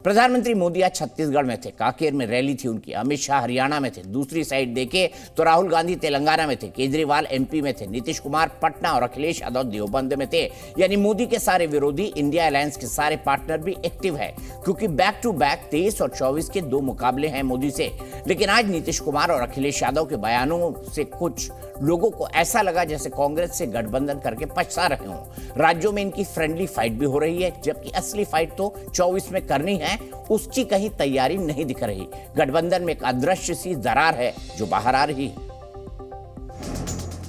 प्रधानमंत्री मोदी आज छत्तीसगढ़ में थे, कांकेर में रैली थी उनकी। अमित शाह हरियाणा में थे। दूसरी साइड देखे तो राहुल गांधी तेलंगाना में थे, केजरीवाल एमपी में थे, नीतीश कुमार पटना और अखिलेश यादव देवबंद में थे। यानी मोदी के सारे विरोधी, इंडिया अलायंस के सारे पार्टनर भी एक्टिव है, क्योंकि बैक टू बैक 23 और 24 के दो मुकाबले हैं मोदी से। लेकिन आज नीतीश कुमार और अखिलेश यादव के बयानों से कुछ लोगों को ऐसा लगा जैसे कांग्रेस से गठबंधन करके पछता रहे हों। राज्यों में इनकी फ्रेंडली फाइट भी हो रही है, जबकि असली फाइट तो 24 में करनी है, उसकी कहीं तैयारी नहीं दिख रही। गठबंधन में एक अदृश्य सी दरार है जो बाहर आ रही है।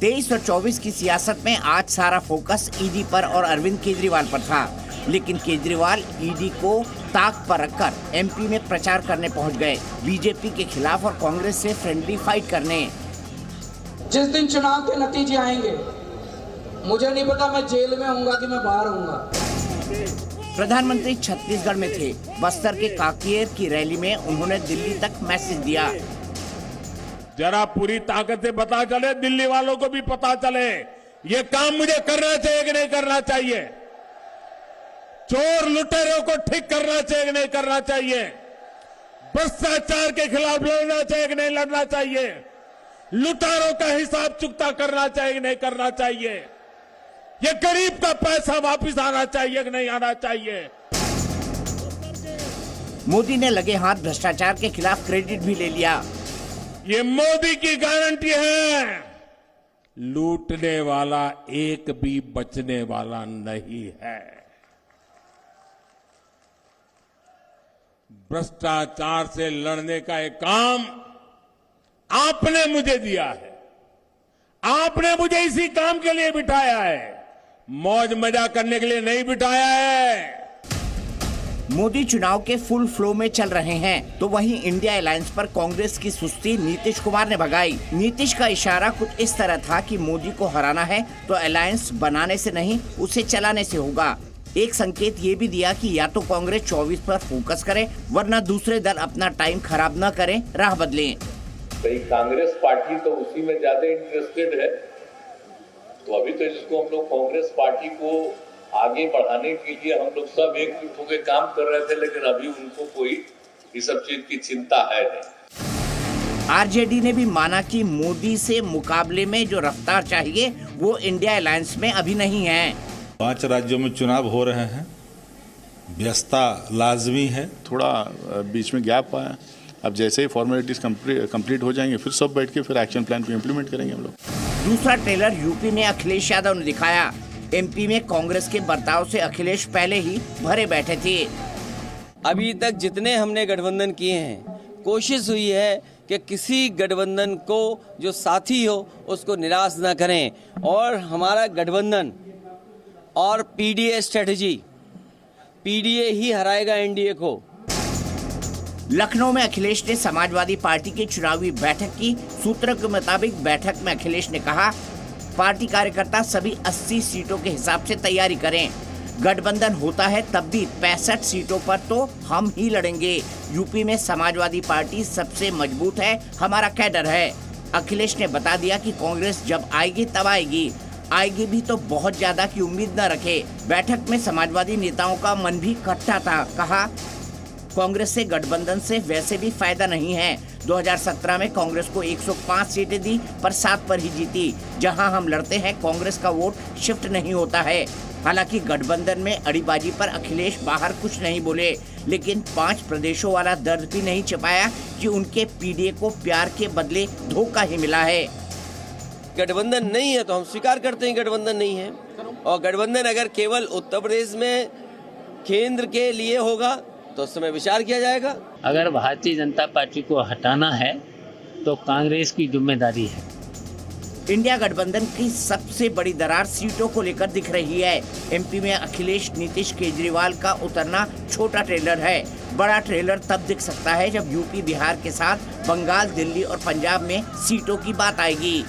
23 और 24 की सियासत में आज सारा फोकस ईडी पर और अरविंद केजरीवाल पर था, लेकिन केजरीवाल ईडी को ताक पर रखकर एमपी में प्रचार करने पहुंच गए, बीजेपी के खिलाफ और कांग्रेस से फ्रेंडली फाइट करने। जिस दिन चुनाव के नतीजे आएंगे, मुझे नहीं पता मैं जेल में होऊंगा कि मैं बाहर होऊंगा। प्रधानमंत्री छत्तीसगढ़ में थे। बस्तर के कांकेर की रैली में उन्होंने दिल्ली तक मैसेज दिया। जरा पूरी ताकत से पता चले, दिल्ली वालों को भी पता चले, ये काम मुझे करना चाहिए कि नहीं करना चाहिए। चोर लुटेरों को ठीक करना चाहिए कि नहीं करना चाहिए। भ्रष्टाचार के खिलाफ लड़ना चाहिए कि नहीं लड़ना चाहिए। लुटेरों का हिसाब चुकता करना चाहिए कि नहीं करना चाहिए। ये गरीब का पैसा वापस आना चाहिए कि नहीं आना चाहिए। मोदी ने लगे हाथ भ्रष्टाचार के खिलाफ क्रेडिट भी ले लिया। ये मोदी की गारंटी है, लूटने वाला एक भी बचने वाला नहीं है। भ्रष्टाचार से लड़ने का एक काम आपने मुझे दिया है, आपने मुझे इसी काम के लिए बिठाया है, मौज मजा करने के लिए नहीं बिठाया है। मोदी चुनाव के फुल फ्लो में चल रहे हैं, तो वहीं इंडिया अलायंस पर कांग्रेस की सुस्ती नीतीश कुमार ने भगाई। नीतीश का इशारा कुछ इस तरह था कि मोदी को हराना है तो अलायंस बनाने से नहीं, उसे चलाने से होगा। एक संकेत ये भी दिया कि या तो कांग्रेस 24 पर फोकस करे, वरना दूसरे दल अपना टाइम खराब न करें, राह बदलें। भाई कांग्रेस पार्टी तो उसी में ज्यादा इंटरेस्टेड है, तो अभी तो जिसको हम लोग कांग्रेस पार्टी को आगे बढ़ाने के लिए हम लोग सब एकजुट होकर काम कर रहे थे, लेकिन अभी उनको कोई इस सब चीज की चिंता है नहीं। आरजेडी ने भी माना कि मोदी से मुकाबले में जो रफ्तार चाहिए वो इंडिया अलायंस में अभी नहीं है। 5 राज्यों में चुनाव हो रहे हैं, व्यस्तता लाजमी है। थोड़ा बीच में गैप आया, अब जैसे ही फॉर्मेलिटीज कंप्लीट हो जाएंगे फिर सब बैठ के फिर एक्शन प्लान को इम्प्लीमेंट करेंगे हम लोग। दूसरा ट्रेलर यूपी में अखिलेश यादव ने दिखाया। एमपी में कांग्रेस के बर्ताव से अखिलेश पहले ही भरे बैठे थे। अभी तक जितने हमने गठबंधन किए हैं, कोशिश हुई है कि किसी गठबंधन को जो साथी हो उसको निराश न करें, और हमारा गठबंधन और पीडीए स्ट्रेटजी, पीडीए ही हराएगा एनडीए को। लखनऊ में अखिलेश ने समाजवादी पार्टी की चुनावी बैठक की। सूत्रों के मुताबिक बैठक में अखिलेश ने कहा, पार्टी कार्यकर्ता सभी 80 सीटों के हिसाब से तैयारी करें। गठबंधन होता है तब भी 65 सीटों पर तो हम ही लड़ेंगे। यूपी में समाजवादी पार्टी सबसे मजबूत है, हमारा कैडर है। अखिलेश ने बता दिया कि कांग्रेस जब आएगी तब आएगी भी तो बहुत ज्यादा की उम्मीद न रखे। बैठक में समाजवादी नेताओं का मन भी खट्टा था। कहा, कांग्रेस से गठबंधन से वैसे भी फायदा नहीं है। 2017 में कांग्रेस को 105 सीटें दी पर 7 पर ही जीती। जहां हम लड़ते हैं कांग्रेस का वोट शिफ्ट नहीं होता है। हालांकि गठबंधन में अड़ीबाजी पर अखिलेश बाहर कुछ नहीं बोले, लेकिन 5 प्रदेशों वाला दर्द भी नहीं छिपाया कि उनके पीडीए को प्यार के बदले धोखा ही मिला है। गठबंधन नहीं है तो हम स्वीकार करते हैं गठबंधन नहीं है, और गठबंधन अगर केवल उत्तर प्रदेश में केंद्र के लिए होगा तो उस समय विचार किया जाएगा। अगर भारतीय जनता पार्टी को हटाना है तो कांग्रेस की जिम्मेदारी है। इंडिया गठबंधन की सबसे बड़ी दरार सीटों को लेकर दिख रही है। एमपी में अखिलेश नीतीश केजरीवाल का उतरना छोटा ट्रेलर है। बड़ा ट्रेलर तब दिख सकता है जब यूपी बिहार के साथ बंगाल, दिल्ली और पंजाब में सीटों की बात आएगी।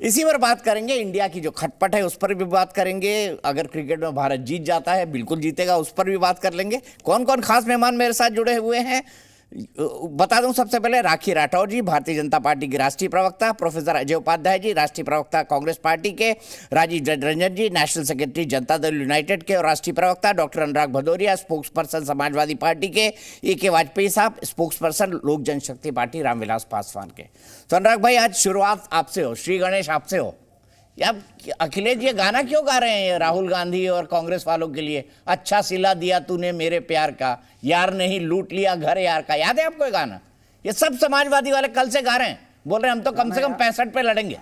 इसी पर बात करेंगे। इंडिया की जो खटपट है उस पर भी बात करेंगे। अगर क्रिकेट में भारत जीत जाता है, बिल्कुल जीतेगा, उस पर भी बात कर लेंगे। कौन कौन खास मेहमान मेरे साथ जुड़े हुए हैं बता दूं सबसे पहले राखी राठौर जी भारतीय जनता पार्टी की राष्ट्रीय प्रवक्ता, प्रोफेसर अजय उपाध्याय जी राष्ट्रीय प्रवक्ता कांग्रेस पार्टी के, Rajiv Ranjan ji national secretary Janata Dal United के और राष्ट्रीय प्रवक्ता, doctor Anurag Bhadauria spokesperson Samajwadi party के, ए.के. वाजपेयी साहब स्पोक्स पर्सन लोक जनशक्ति पार्टी रामविलास पासवान के। तो अनुराग भाई आज शुरुआत आपसे हो, श्री गणेश आपसे हो। अब अखिलेश ये गाना क्यों गा रहे हैं राहुल गांधी और कांग्रेस वालों के लिए, अच्छा सिला दिया तूने मेरे प्यार का, यार नहीं लूट लिया घर यार का, याद है आपको ये गाना? ये सब समाजवादी वाले कल से गा रहे हैं, बोल रहे हैं हम तो कम से कम 65 पे लड़ेंगे।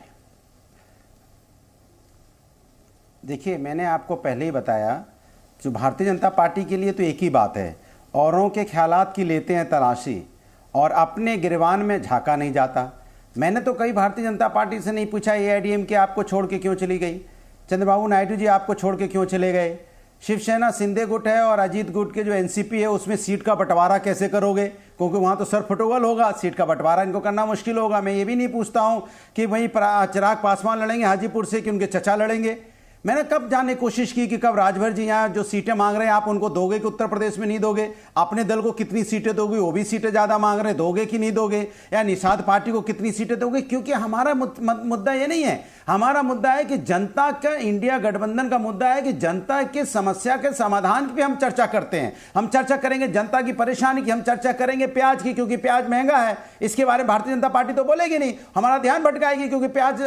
देखिए मैंने आपको पहले ही बताया, जो भारतीय जनता पार्टी के लिए तो एक ही बात है, औरों के ख्यालात की लेते हैं तलाशी और अपने गिरबान में झांका नहीं जाता। मैंने तो कई भारतीय जनता पार्टी से नहीं पूछा एआईएडीएम के आपको छोड़ के क्यों चली गई, चंद्रबाबू नायडू जी आपको छोड़ के क्यों चले गए, शिवसेना शिंदे गुट है और अजीत गुट के जो एनसीपी है उसमें सीट का बंटवारा कैसे करोगे, क्योंकि वहाँ तो सर फुटबॉल होगा, सीट का बंटवारा इनको करना मुश्किल होगा। मैं ये भी नहीं पूछता हूँ कि वहीं चिराग पासवान लड़ेंगे हाजीपुर से कि उनके चचा लड़ेंगे। मैंने कब जानने की कोशिश की कि कब राजभर जी यहाँ जो सीटें मांग रहे हैं आप उनको दोगे कि उत्तर प्रदेश में नहीं दोगे, अपने दल को कितनी सीटें दोगे, वो भी सीटें ज़्यादा मांग रहे हैं, दोगे कि नहीं दोगे, या निषाद पार्टी को कितनी सीटें दोगे। क्योंकि हमारा मुद्दा ये नहीं है, हमारा मुद्दा है कि जनता का, इंडिया गठबंधन का मुद्दा है कि जनता की समस्या के समाधान पे हम चर्चा करते हैं। हम चर्चा करेंगे जनता की परेशानी की, हम चर्चा करेंगे प्याज की, क्योंकि प्याज महंगा है, इसके बारे में भारतीय जनता पार्टी तो बोलेगी नहीं, हमारा ध्यान भटकाएगी, क्योंकि प्याज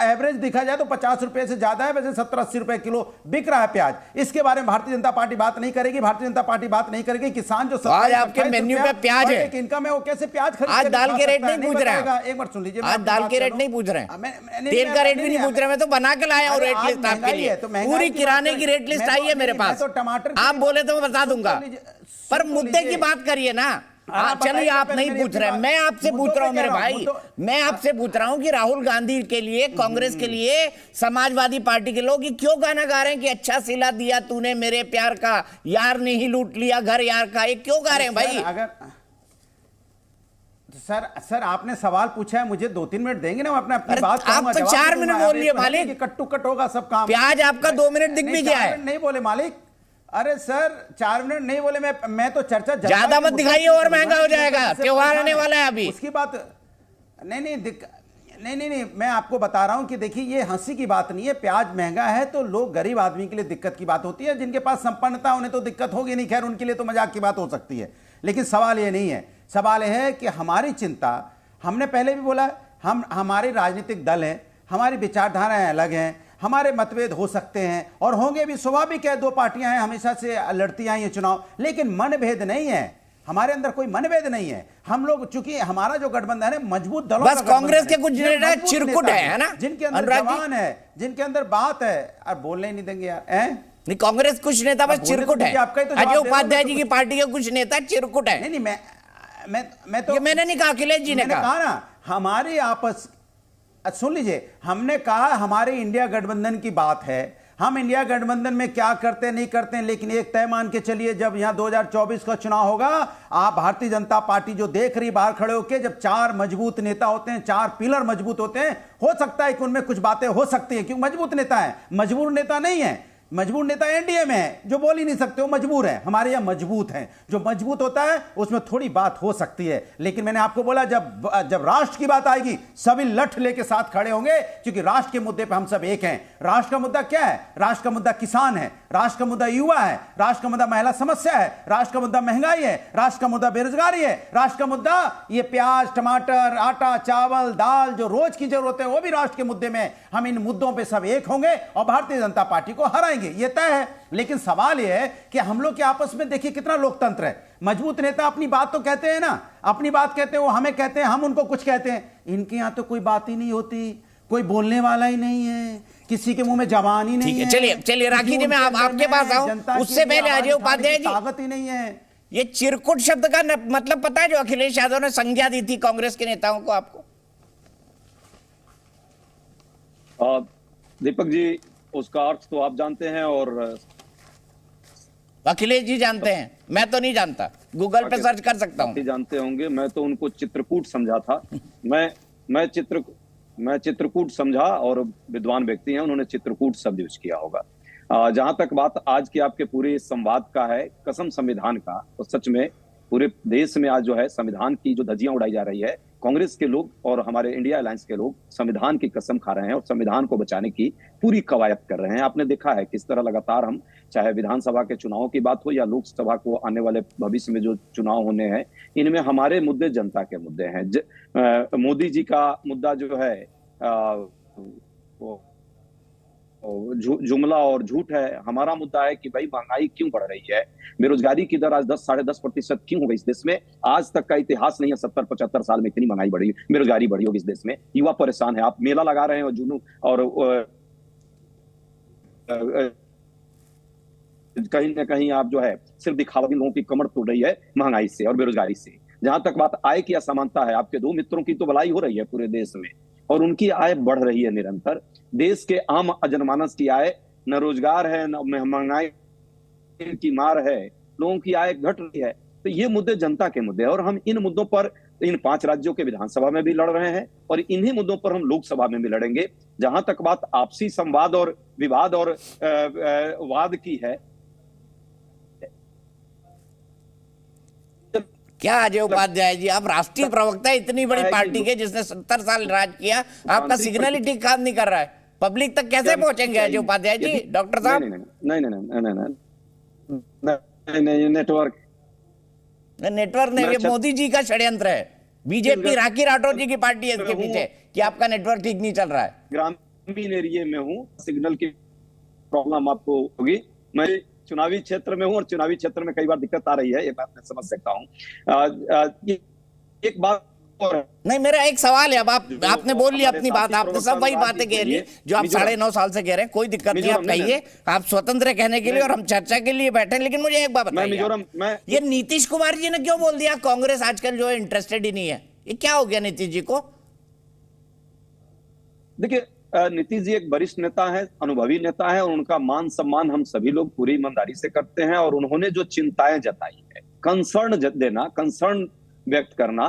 एवरेज देखा जाए तो 50 रुपए से ज्यादा है, वैसे 70-80 रुपए किलो बिक रहा है प्याज। इसके बारे में भारतीय जनता पार्टी बात नहीं करेगी। भारतीय जनता पार्टी बात नहीं करेगी किसान जो आज आपके मेन्यू पे प्याज है, इनकम है, वो कैसे प्याज खरीद, आज दाल के रेट नहीं पूछ रहे हैं, एक बार सुन लीजिए, आज दाल के रेट नहीं पूछ रहे हैं, तेल का रेट भी नहीं पूछ रहे, मैं तो बना के लाया हूँ रेट लिस्ट आपके लिए, पूरी किराने की रेट लिस्ट आई है मेरे पास, आप बोले तो मैं बता दूंगा, पर मुद्दे की बात करिए ना। चलिए आप नहीं पूछ रहे, मैं आपसे पूछ रहा हूं मेरे भाई, मैं आपसे पूछ रहा हूं कि राहुल गांधी के लिए, कांग्रेस के लिए, समाजवादी पार्टी के लोग क्यों गाना गा रहे हैं कि अच्छा सिला दिया तूने मेरे प्यार का, यार नहीं लूट लिया घर यार का, ये क्यों गा रहे हैं भाई? अगर सर आपने सवाल पूछा है, मुझे 2-3 मिनट देंगे ना, मैं अपनी बात आप तो 4 मिनट बोल लिए मालिक, कट्टू कट होगा सब काम। प्याज आपका 2 मिनट दिख भी गया है, नहीं बोले मालिक, अरे सर 4 मिनट नहीं बोले, मैं तो चर्चा ज्यादा मत दिखाइए और महंगा हो जाएगा, त्योहार आने वाला है अभी, उसकी बात नहीं, मैं आपको बता रहा हूं कि देखिए ये हंसी की बात नहीं है, प्याज महंगा है तो लोग गरीब आदमी के लिए दिक्कत की बात होती है, जिनके पास संपन्नता उन्हें तो दिक्कत होगी नहीं, खैर उनके लिए तो मजाक की बात हो सकती है, लेकिन सवाल ये नहीं है, सवाल यह है कि हमारी चिंता, हमने पहले भी बोला, हमारे राजनीतिक दल हैं, हमारी विचारधाराएं अलग हैं, हमारे मतभेद हो सकते हैं और होंगे भी, स्वाभाविक है, 2 पार्टियां हैं, हमेशा से लड़ती आई हैं चुनाव, लेकिन मनभेद नहीं है, हमारे अंदर कोई मनभेद नहीं है। हम लोग चूंकि हमारा जो गठबंधन है मजबूत दलों, बस कांग्रेस के कुछ नेता चिरकुट है ना, जिनके अंदर जवान है, जिनके अंदर बात है, अब बोलने ही नहीं देंगे यार, नहीं कांग्रेस कुछ नेता बस चिरकुट है, अजय उपाध्याय जी की पार्टी के कुछ नेता चिरकुट है। नहीं मैं तो, मैंने नहीं कहा, अखिलेश जी ने कहा ना, हमारे आपस, सुन लीजिए, हमने कहा हमारे इंडिया गठबंधन की बात है, हम इंडिया गठबंधन में क्या करते नहीं करते हैं, लेकिन एक तय मान के चलिए, जब यहां 2024 का चुनाव होगा, आप भारतीय जनता पार्टी जो देख रही बाहर खड़े होकर, जब 4 मजबूत नेता होते हैं, 4 पिलर मजबूत होते हैं, हो सकता है कि उनमें कुछ बातें हो सकती हैं, क्योंकि मजबूत नेता है, मजबूर नेता नहीं है। मजबूर नेता एनडीए में है, जो बोल ही नहीं सकते, वो मजबूर है, हमारे यहाँ मजबूत हैं, जो मजबूत होता है उसमें थोड़ी बात हो सकती है, लेकिन मैंने आपको बोला जब राष्ट्र की बात आएगी सभी लठ लेके साथ खड़े होंगे, क्योंकि राष्ट्र के मुद्दे पे हम सब एक हैं। राष्ट्र का मुद्दा क्या है? राष्ट्र का मुद्दा किसान है, राष्ट्र का मुद्दा युवा है, राष्ट्र का मुद्दा महिला समस्या है, राष्ट्र का मुद्दा महंगाई है, राष्ट्र का मुद्दा बेरोजगारी है, राष्ट्र का मुद्दा ये प्याज टमाटर आटा चावल दाल जो रोज की जरूरत है, वो भी राष्ट्र के मुद्दे में। हम इन मुद्दों पे सब एक होंगे और भारतीय जनता पार्टी को हराएंगे, ये तय है। लेकिन सवाल यह है कि हम लोग के आपस में देखिए कितना लोकतंत्र है। मजबूत नेता अपनी बात तो कहते हैं ना, अपनी बात कहते हैं, वो हमें कहते हैं, हम उनको कुछ कहते हैं। इनके यहां तो कोई बात ही नहीं होती, कोई बोलने वाला ही नहीं है, किसी के मुंह में जबान ही नहीं है। चलिए राखी जी, मैं आपके पास आऊं, उससे पहले अजय उपाध्याय जी, ताकत ही नहीं है। ये चिरकुट शब्द का मतलब पता है, जो अखिलेश यादव ने संज्ञा दी थी कांग्रेस के नेताओं को, आपको? दीपक जी, उसका अर्थ तो आप जानते हैं और अखिलेश जी जानते हैं, मैं तो नहीं जानता, गूगल पे सर्च कर सकता हूं। जानते होंगे, मैं तो उनको चित्रकूट समझा था। मैं चित्रकूट समझा, और विद्वान व्यक्ति हैं, उन्होंने चित्रकूट शब्द यूज किया होगा। जहां तक बात आज की आपके पूरे संवाद का है, कसम संविधान का, तो सच में पूरे देश में आज जो है संविधान की जो धज्जियां उड़ाई जा रही है, कांग्रेस के लोग और हमारे इंडिया अलायंस के लोग संविधान की कसम खा रहे हैं और संविधान को बचाने की पूरी कवायद कर रहे हैं। आपने देखा है किस तरह लगातार हम, चाहे विधानसभा के चुनाव की बात हो या लोकसभा को आने वाले भविष्य में जो चुनाव होने हैं, इनमें हमारे मुद्दे जनता के मुद्दे हैं। मोदी जी का मुद्दा जो है जुमला और झूठ है। हमारा मुद्दा है कि भाई महंगाई क्यों बढ़ रही है, बेरोजगारी की दर आज 10-10.5% क्यों हो गई इस देश में। आज तक का इतिहास नहीं है 70-75 साल में इतनी महंगाई बढ़ी, बेरोजगारी बढ़ी होगी इस देश में। युवा परेशान है। आप मेला लगा रहे हैं और जुनू और कहीं ना कहीं आप जो है सिर्फ दिखावटी लोगों की कमर तोड़ रही है महंगाई से और बेरोजगारी से। जहां तक बात आय की असमानता है, आपके दो मित्रों की तो भलाई हो रही है पूरे देश में और उनकी आय बढ़ रही है निरंतर। देश के आम जनमानस की आय, न रोजगार है, न महंगाई की मार है, लोगों की आय घट रही है। तो ये मुद्दे जनता के मुद्दे हैं और हम इन मुद्दों पर इन 5 राज्यों के विधानसभा में भी लड़ रहे हैं और इन्हीं मुद्दों पर हम लोकसभा में भी लड़ेंगे। जहां तक बात आपसी संवाद और विवाद और वाद की है, क्या अजय उपाध्याय जी, आप राष्ट्रीय प्रवक्ता, इतनी बड़ी पार्टी के जिसने 70 साल राज किया, आपका सिग्नल ही ठीक काम नहीं कर रहा है, पब्लिक तक कैसे पहुंचेंगे अजय उपाध्याय जी? डॉक्टर साहब नहीं, नेटवर्क नहीं, ये मोदी जी का षड्यंत्र है। बीजेपी राखी राठौर जी की पार्टी है इसके पीछे कि आपका नेटवर्क ठीक नहीं चल रहा है। ग्रामीण एरिया में हूँ, सिग्नल की प्रॉब्लम आपको होगी। मैं चुनावी क्षेत्र में हूं और चुनावी क्षेत्र में कई बार दिक्कत आ रही है, ये बात मैं समझ सकता हूं। एक बात और नहीं, मेरा एक सवाल है। अब आपने बोल लिया अपनी बात, आपने सब वही बातें कह ली जो आप 9.5 साल से कह रहे हैं। कोई दिक्कत नहीं, आप कहिए, आप स्वतंत्र है कहने के लिए और हम चर्चा के लिए बैठे। लेकिन मुझे एक बात बताइए, ये नीतीश कुमार जी ने क्यों बोल दिया कांग्रेस आजकल जो है इंटरेस्टेड ही नहीं है? ये क्या हो गया नीतीश जी को? देखिए, नीतीश जी एक वरिष्ठ नेता है, अनुभवी नेता है और उनका मान सम्मान हम सभी लोग पूरी ईमानदारी से करते हैं। और उन्होंने जो चिंताएं जताई है, कंसर्न देना, कंसर्न व्यक्त करना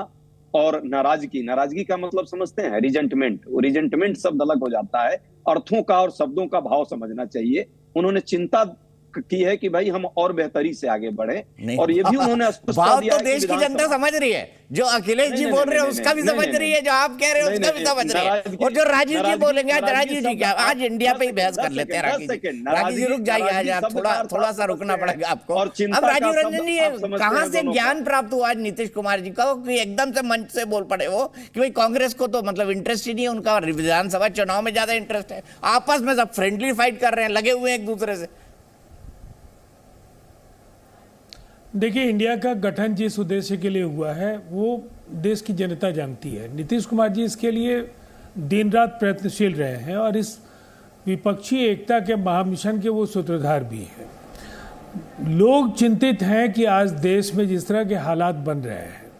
और नाराजगी का मतलब समझते हैं रिजेंटमेंट शब्द अलग हो जाता है, अर्थों का और शब्दों का भाव समझना चाहिए। उन्होंने चिंता की है कि भाई हम और बेहतरी से आगे बढ़े और ये भी उन्होंने भाव तो देश की जनता समझ रही है। जो अखिलेश जी बोल रहे हैं उसका भी समझ रही है, जो आप कह रहे हैं उसका भी समझ रही है। और जो राजीव जी बोलेंगे, आज राजीव जी क्या, आज इंडिया पे ही बहस कर लेते हैं। राजीव जी रुक जाइए, आज आप थोड़ा सा रुकना पड़ेगा आपको। अब राजीव रंजन जी, कहाँ से ज्ञान प्राप्त हुआ आज नीतीश कुमार जी को कि एकदम से मंच से बोल पड़े वो कि भाई कांग्रेस को तो मतलब इंटरेस्ट ही नहीं है, उनका विधानसभा चुनाव में ज्यादा इंटरेस्ट है। आपस में सब फ्रेंडली फाइट कर रहे हैं, लगे हुए हैं एक दूसरे से। देखिए, इंडिया का गठन जिस उद्देश्य के लिए हुआ है वो देश की जनता जानती है। नीतीश कुमार जी इसके लिए दिन रात प्रयत्नशील रहे हैं और इस विपक्षी एकता के महामिशन के वो सूत्रधार भी हैं। लोग चिंतित हैं कि आज देश में जिस तरह के हालात बन रहे हैं,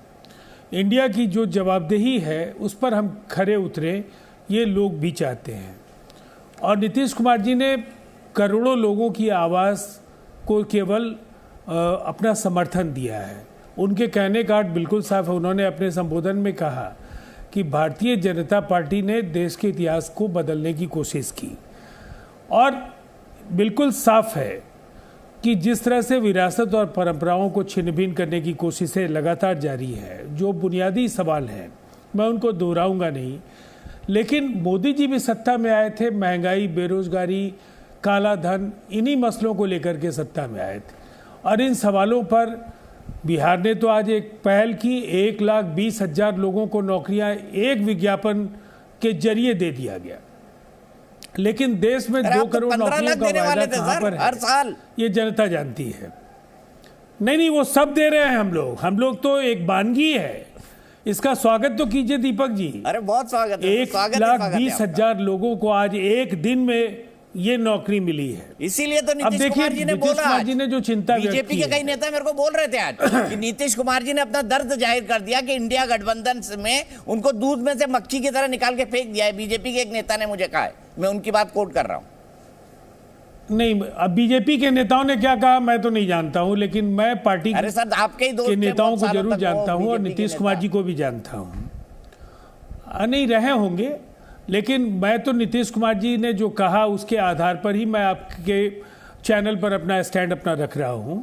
इंडिया की जो जवाबदेही है उस पर हम खरे उतरे, ये लोग भी चाहते हैं। और नीतीश कुमार जी ने करोड़ों लोगों की आवाज़ को केवल अपना समर्थन दिया है। उनके कहने का अर्थ बिल्कुल साफ है। उन्होंने अपने संबोधन में कहा कि भारतीय जनता पार्टी ने देश के इतिहास को बदलने की कोशिश की और बिल्कुल साफ है कि जिस तरह से विरासत और परंपराओं को छिन्न भिन्न करने की कोशिशें लगातार जारी है, जो बुनियादी सवाल हैं मैं उनको दोहराऊंगा नहीं, लेकिन मोदी जी भी सत्ता में आए थे, महंगाई, बेरोजगारी, काला धन, इन्हीं मसलों को लेकर के सत्ता में आए थे। और इन सवालों पर बिहार ने तो आज एक पहल की, 1,20,000 लोगों को नौकरियां एक विज्ञापन के जरिए दे दिया गया। लेकिन देश में 2 करोड़ नौकरियों का वायदा कहां पर है हर साल, ये जनता जानती है। नहीं, वो सब दे रहे हैं हम लोग तो एक वानगी है, इसका स्वागत तो कीजिए दीपक जी। अरे बहुत स्वागत है। 1,20,000 लोगों को आज एक दिन में ये नौकरी मिली है। इसीलिए तो नीतीश कुमार जी ने बोला, जी ने जो चिंता बीजेपी के कई नेता मेरे को बोल रहे थे आज कि नीतीश कुमार जी ने अपना दर्द जाहिर कर दिया कि इंडिया गठबंधन में उनको दूध में से मक्खी की तरह निकाल के फेंक दिया है। बीजेपी के एक नेता ने मुझे कहा है, मैं उनकी बात कोट कर रहा हूं। नहीं, अब बीजेपी के नेताओं ने क्या कहा मैं तो नहीं जानता हूं, लेकिन मैं पार्टी के नेताओं को जरूर जानता हूं और नीतीश कुमार जी को भी जानता हूं। नहीं रहे होंगे, लेकिन मैं तो नीतीश कुमार जी ने जो कहा उसके आधार पर ही मैं आपके चैनल पर अपना स्टैंड रख रहा हूं।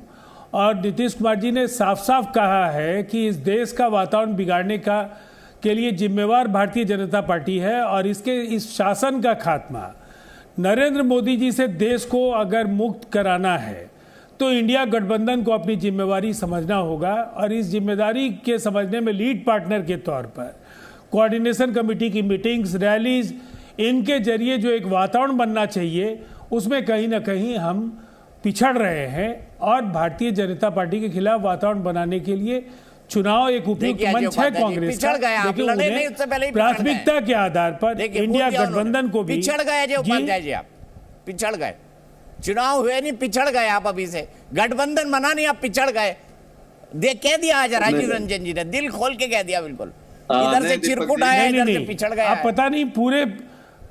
और नीतीश कुमार जी ने साफ साफ कहा है कि इस देश का वातावरण बिगाड़ने के लिए जिम्मेवार भारतीय जनता पार्टी है और इस शासन का खात्मा नरेंद्र मोदी जी से देश को अगर मुक्त कराना है तो इंडिया गठबंधन को अपनी जिम्मेवारी समझना होगा और इस जिम्मेदारी के समझने में लीड पार्टनर के तौर पर कोऑर्डिनेशन कमेटी की मीटिंग्स, रैलीज, इनके जरिए जो एक वातावरण बनना चाहिए उसमें कहीं ना कहीं हम पिछड़ रहे हैं और भारतीय जनता पार्टी के खिलाफ वातावरण बनाने के लिए चुनाव एक उपयुक्त मंच है कांग्रेस का, लेकिन उन्हें प्राथमिकता के आधार पर इंडिया गठबंधन को भी पिछड़ गए जो उपाध्याय जी, आप पिछड़ गए, चुनाव हुए नहीं, पिछड़ गए आप, अभी से गठबंधन बना नहीं, आप पिछड़ गए। कह दिया आज राजीव रंजन जी ने, दिल खोल के कह दिया, बिल्कुल इधर से चिरकुट आया, इधर से पिछड़ गया। आप पता नहीं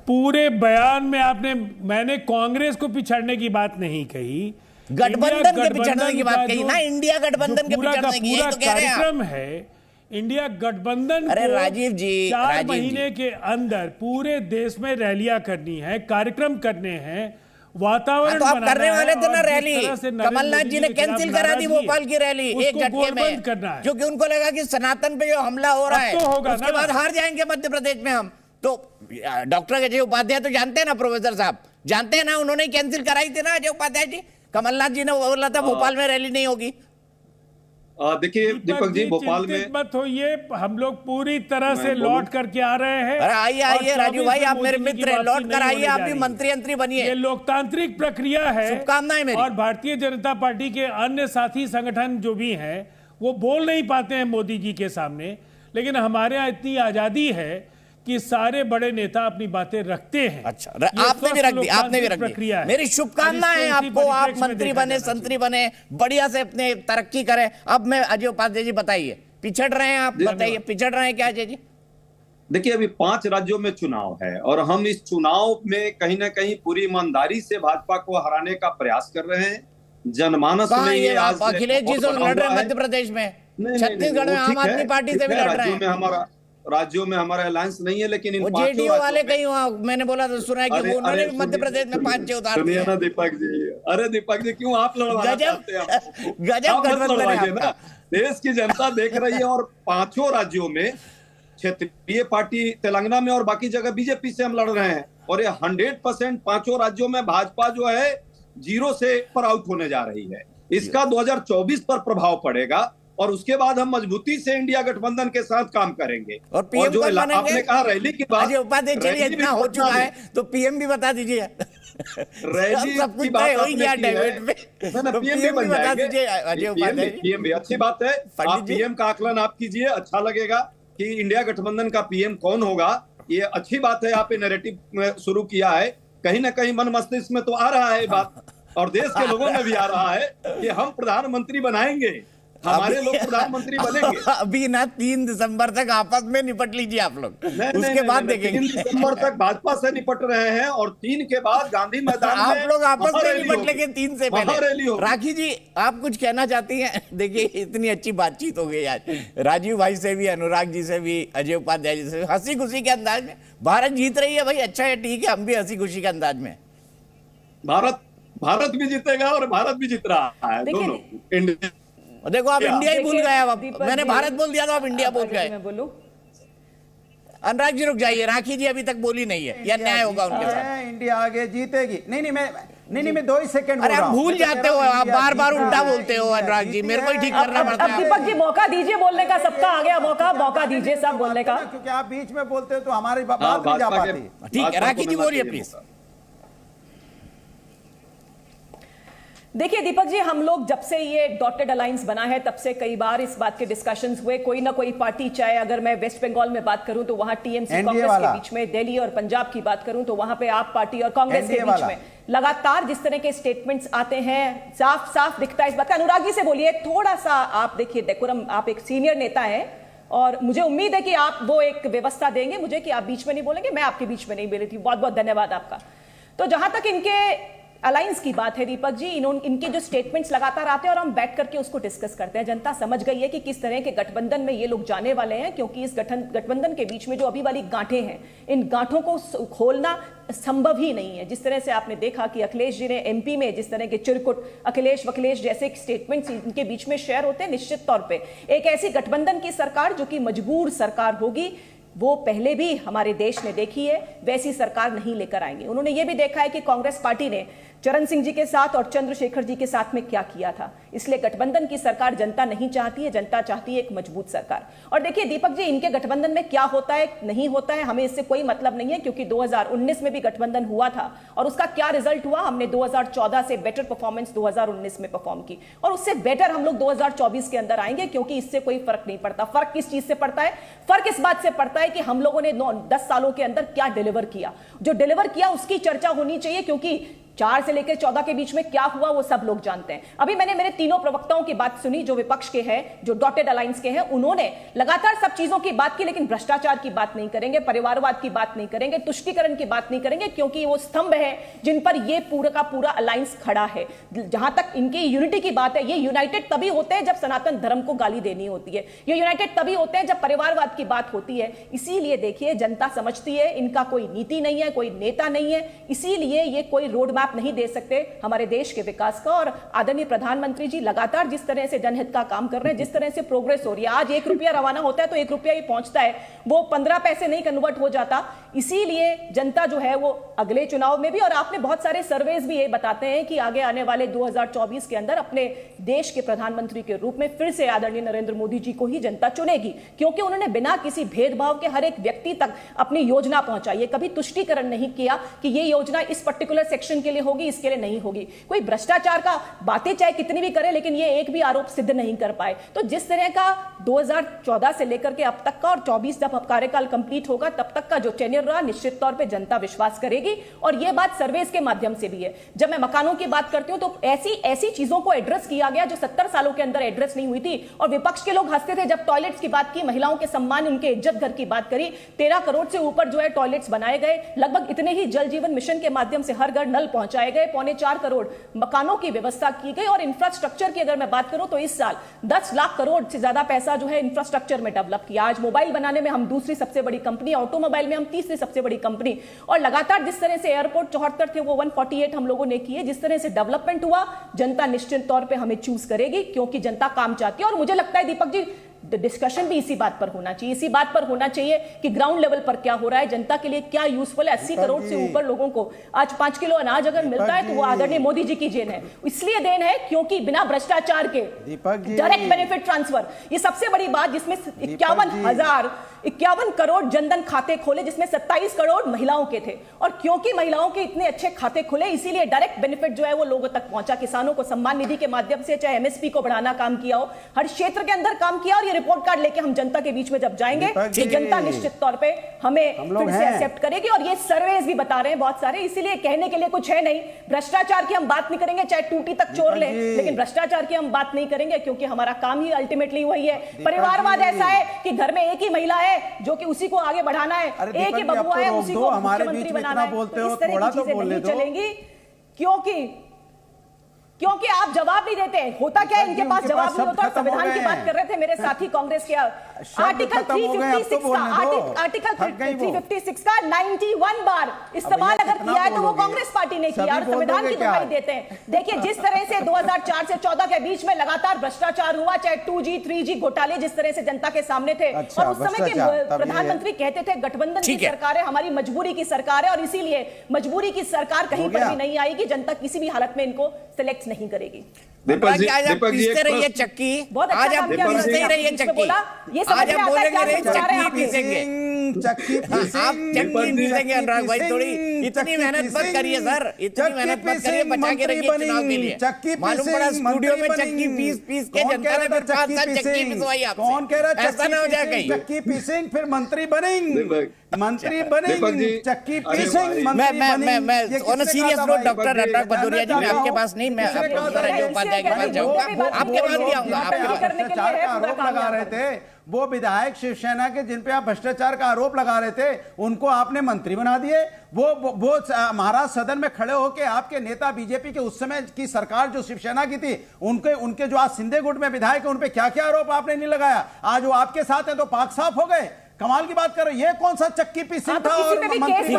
पूरे बयान में मैंने कांग्रेस को पिछड़ने की बात नहीं कही, गठबंधन के पिछड़ने की बात कही ना, इंडिया गठबंधन के पिछड़ने की, यही तो कह रहे हैं कार्यक्रम है इंडिया गठबंधन। अरे राजीव जी, 4 महीने के अंदर पूरे देश में रैलियां करनी है, कार्यक्रम करने हैं, वातावरण तो आप करने वाले थे ना रैली, कमलनाथ जी ने कैंसिल करा दी भोपाल की रैली एक झटके में, क्योंकि उनको लगा कि सनातन पे जो हमला हो रहा है उसके बाद हार जाएंगे मध्य प्रदेश में हम। तो डॉक्टर अजय उपाध्याय तो जानते हैं ना, प्रोफेसर साहब जानते हैं ना, उन्होंने कैंसिल कराई थी ना अजय उपाध्याय जी, कमलनाथ जी ने बोला था भोपाल में रैली नहीं होगी। देखिए दीपक जी, भोपाल में मत होइए, हम लोग पूरी तरह से लौट करके आ रहे हैं। अरे आइए राजू भाई, आप मेरे मित्र हैं, लौट कर आइए, आप भी मंत्री बनिए। ये लोकतांत्रिक प्रक्रिया है, शुभकामनाएं मेरी। और भारतीय जनता पार्टी के अन्य साथी संगठन जो भी हैं वो बोल नहीं पाते हैं मोदी जी के सामने, लेकिन हमारे यहाँ इतनी आजादी है कि सारे बड़े नेता अपनी बातें रखते हैं। अच्छा, आपने भी रख दी, आपने भी रख दी। मेरी शुभकामनाएं आपको, आप मंत्री बने, संतरी बने, बढ़िया से अपने तरक्की करें। अब मैं अजय उपाध्याय जी बताइए, पिछड़ रहे हैं आप, बताइए पिछड़ रहे हैं क्या अजय जी? देखिए अभी 5 राज्यों में चुनाव है और हम इस चुनाव में कहीं ना कहीं पूरी ईमानदारी से भाजपा को हराने का प्रयास कर रहे हैं। जनमानस में ये आज अखिलेश जी से लड़ रहे हैं मध्य प्रदेश में, छत्तीसगढ़ में आम आदमी पार्टी से भी लड़ रहे हैं, राज्यों में हमारा अलायंस नहीं है, लेकिन इन जेडीयू वाले कहीं मैंने बोला तो सुना है कि वो उन्होंने मध्य प्रदेश में 5-6 उतार दिए ना दीपक जी। अरे दीपक जी, क्यों आप लड़वाना चाहते हैं? गजब गठबंधन है ना, देश की जनता देख रही है और 5 राज्यों में क्षेत्रीय पार्टी तेलंगाना में और बाकी जगह बीजेपी से हम लड़ रहे हैं और ये 100% 5 राज्यों में भाजपा जो है 0 से पर आउट होने जा रही है। इसका 2024 पर प्रभाव पड़ेगा और उसके बाद हम मजबूती से इंडिया गठबंधन के साथ काम करेंगे। और पीएम जो आपने कहा रैली की बात, उपाध्याय चलिए इतना हो चुका है तो पीएम भी बता दीजिए। रैली की बात पीएम भी बता दीजिए अजय उपाध्याय। पीएम भी अच्छी बात है, आप पीएम का आकलन आप कीजिए, अच्छा लगेगा कि इंडिया गठबंधन का पीएम कौन होगा, ये अच्छी बात है। आप नैरेटिव शुरू किया है, कहीं ना कहीं मन मस्तिष्क में तो आ रहा है बात और देश के लोगों में भी आ रहा है कि हम प्रधानमंत्री बनाएंगे, हमारे लोग प्रधानमंत्री बनेंगे। अभी ना 3 दिसंबर तक आपस में निपट लीजिए आप लोग, उसके बाद देखेंगे। 3 दिसंबर तक भाजपा से निपट रहे हैं और 3 के बाद गांधी मैदान में आप लोग आपस में निपट लेंगे 3 से पहले। राखी जी, आप कुछ कहना चाहती हैं? देखिए इतनी अच्छी बातचीत हो गई आज, राजीव भाई से भी, अनुराग जी से भी, अजय उपाध्याय जी से, हंसी खुशी के अंदाज में। भारत जीत रही है भाई, अच्छा है, ठीक है, हम भी हंसी खुशी के अंदाज में। भारत भी जीतेगा और भारत भी जीत रहा है, दोनों। देखो आप इंडिया ही भूल गए, अब मैंने भारत बोल दिया तो आप इंडिया भूल गए। अनुराग जी रुक जाइए, राखी जी अभी तक बोली नहीं है, यह न्याय होगा उनके साथ। इंडिया आगे जीतेगी। नहीं मैं 2 ही सेकंड। अरे आप भूल जाते हो, आप बार उल्टा बोलते हो अनुराग जी, मेरे को ही ठीक करना पड़ता है। दीपक जी मौका दीजिए बोलने का, सबका आ गया मौका दीजिए सब बोलने का, क्योंकि आप बीच में बोलते हो तो हमारी बात नहीं जा पाती। ठीक है राखी जी बोलिए प्लीज। देखिए दीपक जी, हम लोग जब से ये डॉटेड अलायंस बना है तब से कई बार इस बात के डिस्कशंस हुए, कोई ना कोई पार्टी, चाहे अगर मैं वेस्ट बंगाल में बात करूं तो वहां टीएमसी कांग्रेस के बीच में, दिल्ली और पंजाब की बात करूं तो वहां पे आप पार्टी और कांग्रेस के बीच में लगातार जिस तरह के स्टेटमेंट्स आते हैं, साफ दिखता है इस बात का। अनुराग जी से बोलिए थोड़ा सा, आप देखिए डेकोरम, आप एक सीनियर नेता हैं और मुझे उम्मीद है कि आप वो एक व्यवस्था देंगे मुझे कि आप बीच में नहीं बोलेंगे, मैं आपके बीच में नहीं बोली थी। बहुत बहुत धन्यवाद आपका। तो जहां तक इनके अलायंस की बात है दीपक जी, इनके जो स्टेटमेंट्स लगातार आते हैं और हम बैठ करके उसको डिस्कस करते हैं। जनता समझ गई है कि किस तरह के गठबंधन में ये लोग जाने वाले हैं, क्योंकि इस गठबंधन के बीच में जो अभी वाली गांठें हैं, इन गांठों को खोलना संभव ही नहीं है। जिस तरह से आपने देखा कि अखिलेश जी ने एमपी में जिस तरह के चिरकुट अखिलेश वखिलेश जैसे स्टेटमेंट्स इनके बीच में शेयर होते हैं, निश्चित तौर पे एक ऐसी गठबंधन की सरकार जो कि मजबूर सरकार होगी, वो पहले भी हमारे देश ने देखी है, वैसी सरकार नहीं लेकर आएंगे। उन्होंने ये भी देखा है कि कांग्रेस पार्टी ने चरण सिंह जी के साथ और चंद्रशेखर जी के साथ में क्या किया था। इसलिए गठबंधन की सरकार जनता नहीं चाहती है, जनता चाहती है एक मजबूत सरकार। और देखिए दीपक जी, इनके गठबंधन में क्या होता है नहीं होता है हमें इससे कोई मतलब नहीं है, क्योंकि 2019 में भी गठबंधन हुआ था और उसका क्या रिजल्ट हुआ, हमने 2014 से बेटर परफॉर्मेंस 2019 में परफॉर्म की और उससे बेटर हम लोग 2024 के अंदर आएंगे, क्योंकि इससे कोई फर्क नहीं पड़ता। फर्क किस चीज से पड़ता है? फर्क इस बात से पड़ता है कि हम लोगों ने 10 सालों के अंदर क्या डिलीवर किया। जो डिलीवर किया उसकी चर्चा होनी चाहिए, क्योंकि 4 से लेकर 14 के बीच में क्या हुआ वो सब लोग जानते हैं। अभी मैंने मेरे तीनों प्रवक्ताओं की बात सुनी, जो विपक्ष के हैं, जो डॉटेड अलायंस के हैं, उन्होंने लगातार सब चीजों की बात की, लेकिन भ्रष्टाचार की बात नहीं करेंगे, परिवारवाद की बात नहीं करेंगे, तुष्टीकरण की बात नहीं करेंगे, क्योंकि वो स्तंभ है जिन पर ये पूरा का पूरा अलायंस खड़ा है। जहां तक इनकी यूनिटी की बात है, ये यूनाइटेड तभी होते हैं जब सनातन धर्म को गाली देनी होती है, ये यूनाइटेड तभी होते हैं जब परिवारवाद की बात होती है। इसीलिए देखिए जनता समझती है इनका कोई नीति नहीं है, कोई नेता नहीं है, इसीलिए ये कोई रोड मैप नहीं दे सकते हमारे देश के विकास का। और आदरणीय प्रधानमंत्री जी लगातार जिस तरह से जनहित का काम कर रहे हैं, जिस तरह से प्रोग्रेस हो रही है, आज 1 रुपया रवाना होता है तो 1 रुपया ही पहुंचता है, वो 15 पैसे नहीं कन्वर्ट हो जाता। इसीलिए जनता जो है वो अगले चुनाव में भी, और आपने बहुत सारे सर्वेज भी ये बताते हैं कि आगे आने वाले 2024 के अंदर अपने देश के प्रधानमंत्री के रूप में फिर से आदरणीय नरेंद्र मोदी जी को ही जनता चुनेगी, क्योंकि उन्होंने बिना किसी भेदभाव के हर एक व्यक्ति तक अपनी योजना पहुंचाई है। कभी तुष्टीकरण नहीं किया कि ये योजना इस पर्टिकुलर सेक्शन के लिए होगी, इसके लिए नहीं होगी। कोई भ्रष्टाचार का बातें चाहे कितनी भी करे, लेकिन ये एक भी आरोप सिद्ध नहीं कर पाए। तो जिस तरह का 2014 से लेकर के अब तक का, और 24 जब कार्यकाल कंप्लीट होगा तब तक का जो टेन्योर रहा, निश्चित तौर पे जनता विश्वास करेगी। और ये बात सर्वेस के माध्यम से भी है। जब मैं मकानों की बात करती हूं तो ऐसी चीजों को एड्रेस किया गया जो 70 सालों के अंदर एड्रेस नहीं हुई थी। और विपक्ष के लोग हंसते थे जब टॉयलेट्स की बात की, महिलाओं के सम्मान, उनके इज्जत घर की बात करी। 13 करोड़ से ऊपर जो है टॉयलेट्स बनाए गए, लगभग इतने ही जल जीवन मिशन के माध्यम से हर घर नल पहुंचाए गए, 4.25 करोड़ मकानों की व्यवस्था की गई। और इंफ्रास्ट्रक्चर की अगर मैं बात करूं तो इस साल 10 लाख करोड़ से ज्यादा पैसा जो है इंफ्रास्ट्रक्चर में डेवलप किया। आज मोबाइल बनाने में हम दूसरी सबसे बड़ी कंपनी, ऑटोमोबाइल में हम तीसरी सबसे बड़ी कंपनी। और लगातार जिस तरह से एयरपोर्ट 74 थे वो 148 हम लोगों ने किए। जिस तरह से डेवलपमेंट हुआ, जनता निश्चित तौर पे हमें चूज करेगी, क्योंकि जनता काम चाहती है। और मुझे लगता है दीपक जी, डिस्कशन भी इसी बात पर होना चाहिए, इसी बात पर होना चाहिए कि ग्राउंड लेवल पर क्या हो रहा है, जनता के लिए क्या यूजफुल है। 80 करोड़ से ऊपर लोगों को आज 5 किलो अनाज अगर मिलता है तो वो आदरणीय मोदी जी की देन है। इसलिए देन है क्योंकि बिना भ्रष्टाचार के डायरेक्ट बेनिफिट ट्रांसफर, ये सबसे बड़ी बात, जिसमें 51 करोड़ जनधन खाते खोले, जिसमें 27 करोड़ महिलाओं के थे। और क्योंकि महिलाओं के इतने अच्छे खाते खुले, इसीलिए डायरेक्ट बेनिफिट जो है वो लोगों तक पहुंचा। किसानों को सम्मान निधि के माध्यम से, चाहे एमएसपी को बढ़ाना काम किया हो, हर क्षेत्र के अंदर काम किया। और ये रिपोर्ट कार्ड लेके हम जनता के बीच में जब जाएंगे तो जनता निश्चित तौर पे हमें फिर से एक्सेप्ट करेगी। और ये सर्वेज भी बता रहे हैं बहुत सारे, इसीलिए कहने के लिए कुछ है नहीं। भ्रष्टाचार की हम बात नहीं करेंगे, चाहे टूटी तक चोर ले, लेकिन भ्रष्टाचार की हम बात नहीं करेंगे, क्योंकि हमारा काम ही अल्टीमेटली वही है। परिवारवाद ऐसा है कि घर में एक ही महिला है जो कि उसी को आगे बढ़ाना है, एक ही बबुआ है उसी को मुख्यमंत्री बनाना है। तो इस तरह की चीजें नहीं चलेंगी, क्योंकि आप जवाब नहीं देते। होता क्या है, इनके पास जवाब नहीं होता। संविधान की बात कर रहे थे मेरे साथी कांग्रेस के, आर्टिकल 356 का 91 बार इस्तेमाल अगर किया है तो वो कांग्रेस पार्टी ने किया, और संविधान की दुहाई देते हैं। देखिए जिस तरह से 2004 से 14 के बीच में लगातार भ्रष्टाचार हुआ, चाहे 2G 3G घोटाले जिस तरह से जनता के सामने थे, और उस समय के प्रधानमंत्री कहते थे गठबंधन की सरकार है, हमारी मजबूरी की सरकार है, और इसीलिए मजबूरी की सरकार कहीं पर भी नहीं आएगी। जनता किसी भी हालत में इनको सिलेक्ट नहीं करेगी। आज आप पीसते रहिए चक्की, आज आप पीसते रहिए चक्की, आज आप बोलेंगे चक्की पीसेंगे, आप चक्की पीसेंगे। अनुराग भाई थोड़ी इतनी मेहनत मत करिए सर, इतनी मेहनत मत करिए, बचा के रखिए चुनाव के लिए। मालूम पड़ा स्टूडियो में चक्की पीस के जनता ने फिर 5 साल चक्की पिसवाई आपसे। कौन कह रहा है ऐसा ना हो जाए कहीं चक्की पीसेंगे फिर मंत्री बनेंगे, चक्की पीसेंगे। मैं on a serious note doctor Anurag Bhadauria ji, मैं आपके पास नहीं, मैं उपाध्याय के पास जाऊंगा, आपके पास भी आऊंगा। आरोप लगा रहे थे वो विधायक शिवसेना के, जिन पे आप भ्रष्टाचार का आरोप लगा रहे थे उनको आपने मंत्री बना दिए। वो महाराष्ट्र सदन में खड़े होकर आपके नेता बीजेपी के उस समय की सरकार जो शिवसेना की थी उनके जो आज सिंधे गुट में विधायक है उन पे क्या क्या आरोप आपने नहीं लगाया। आज वो आपके साथ है तो पाक साफ हो गए। कमाल की बात कर रहे हो, ये कौन सा चक्की पीसी था और मंत्री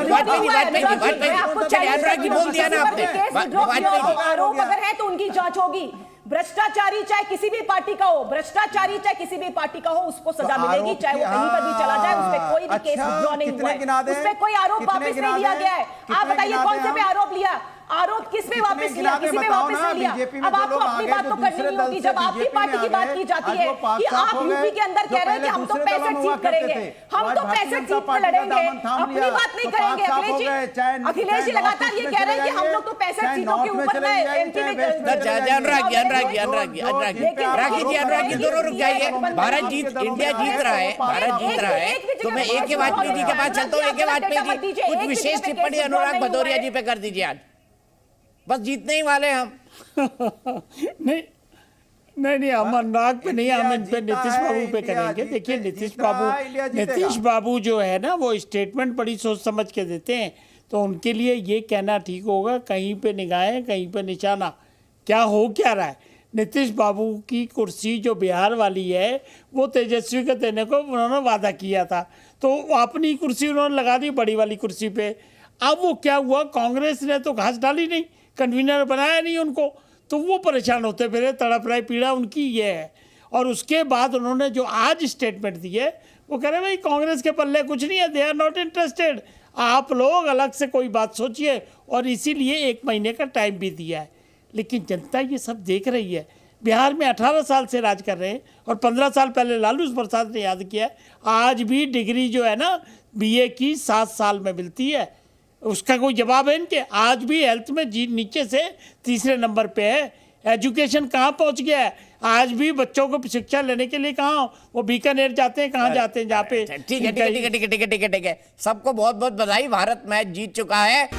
आरोप अगर है तो उनकी जांच होगी। भ्रष्टाचारी चाहे किसी भी पार्टी का हो, भ्रष्टाचारी चाहे किसी भी पार्टी का हो, उसको सजा मिलेगी, चाहे वो कहीं पर भी चला जाए, उस पर कोई भी केस विड्रॉ नहीं हुआ है, उस पर कोई आरोप वापस नहीं लिया गया है। आप बताइए कौन से पे आरोप लिया, आरोप किस पे वापस लिया, किसी पे वापस नहीं लिया। अब आपको अपनी बात तो करनी नहीं होगी जब आपकी पार्टी की बात की जाती है कि आप यूपी के अंदर कह रहे हैं कि हम तो 65 सीट करेंगे, हम तो 65 सीट पर लड़ेंगे, अपनी बात नहीं करेंगे। अखिलेश जी लगातार ये कह रहे हैं कि हम लोग तो 65 सीटों के ऊपर में एमपी में। अनुराग जी दोनों रुक जाइए। भारत इंडिया जीत रहा है, भारत जीत रहा है, तो मैं एक के वाजपेयी जी के पास चलता हूँ। एक के वाजपेयी जी कुछ विशेष टिप्पणी अनुराग भदौरिया जी पे कर दीजिए। आज बस जीतने ही वाले हम। नहीं हम अनुराग पे नहीं, हम इन पे नीतीश बाबू पे करेंगे। देखिए नीतीश बाबू जो है ना वो स्टेटमेंट बड़ी सोच समझ के देते हैं, तो उनके लिए ये कहना ठीक होगा कहीं पे निगाहें कहीं पे निशाना। क्या हो क्या रहा है, नीतीश बाबू की कुर्सी जो बिहार वाली है वो तेजस्वी को देने को उन्होंने वादा किया था, तो अपनी कुर्सी उन्होंने लगा दी बड़ी वाली कुर्सी पे। अब वो क्या हुआ, कांग्रेस ने तो घास डाली नहीं, कन्वीनर बनाया नहीं उनको, तो वो परेशान होते फिरे, तड़प रहे, पीड़ा उनकी ये है। और उसके बाद उन्होंने जो आज स्टेटमेंट दी है वो कह रहे भाई कांग्रेस के पल्ले कुछ नहीं है, दे आर नॉट इंटरेस्टेड, आप लोग अलग से कोई बात सोचिए, और इसीलिए 1 महीने का टाइम भी दिया है। लेकिन जनता ये सब देख रही है। बिहार में 18 साल से राज कर रहे हैं और 15 साल पहले लालू प्रसाद ने याद किया है, आज भी डिग्री जो है ना BA की 7 साल में मिलती है, उसका कोई जवाब है इनके। आज भी हेल्थ में नीचे से तीसरे नंबर पे है। एजुकेशन कहाँ पहुँच गया है, आज भी बच्चों को शिक्षा लेने के लिए कहाँ वो बीकानेर जाते हैं, कहाँ जाते हैं जहाँ पे। ठीक है, सबको बहुत बहुत बधाई, भारत मैच जीत चुका है।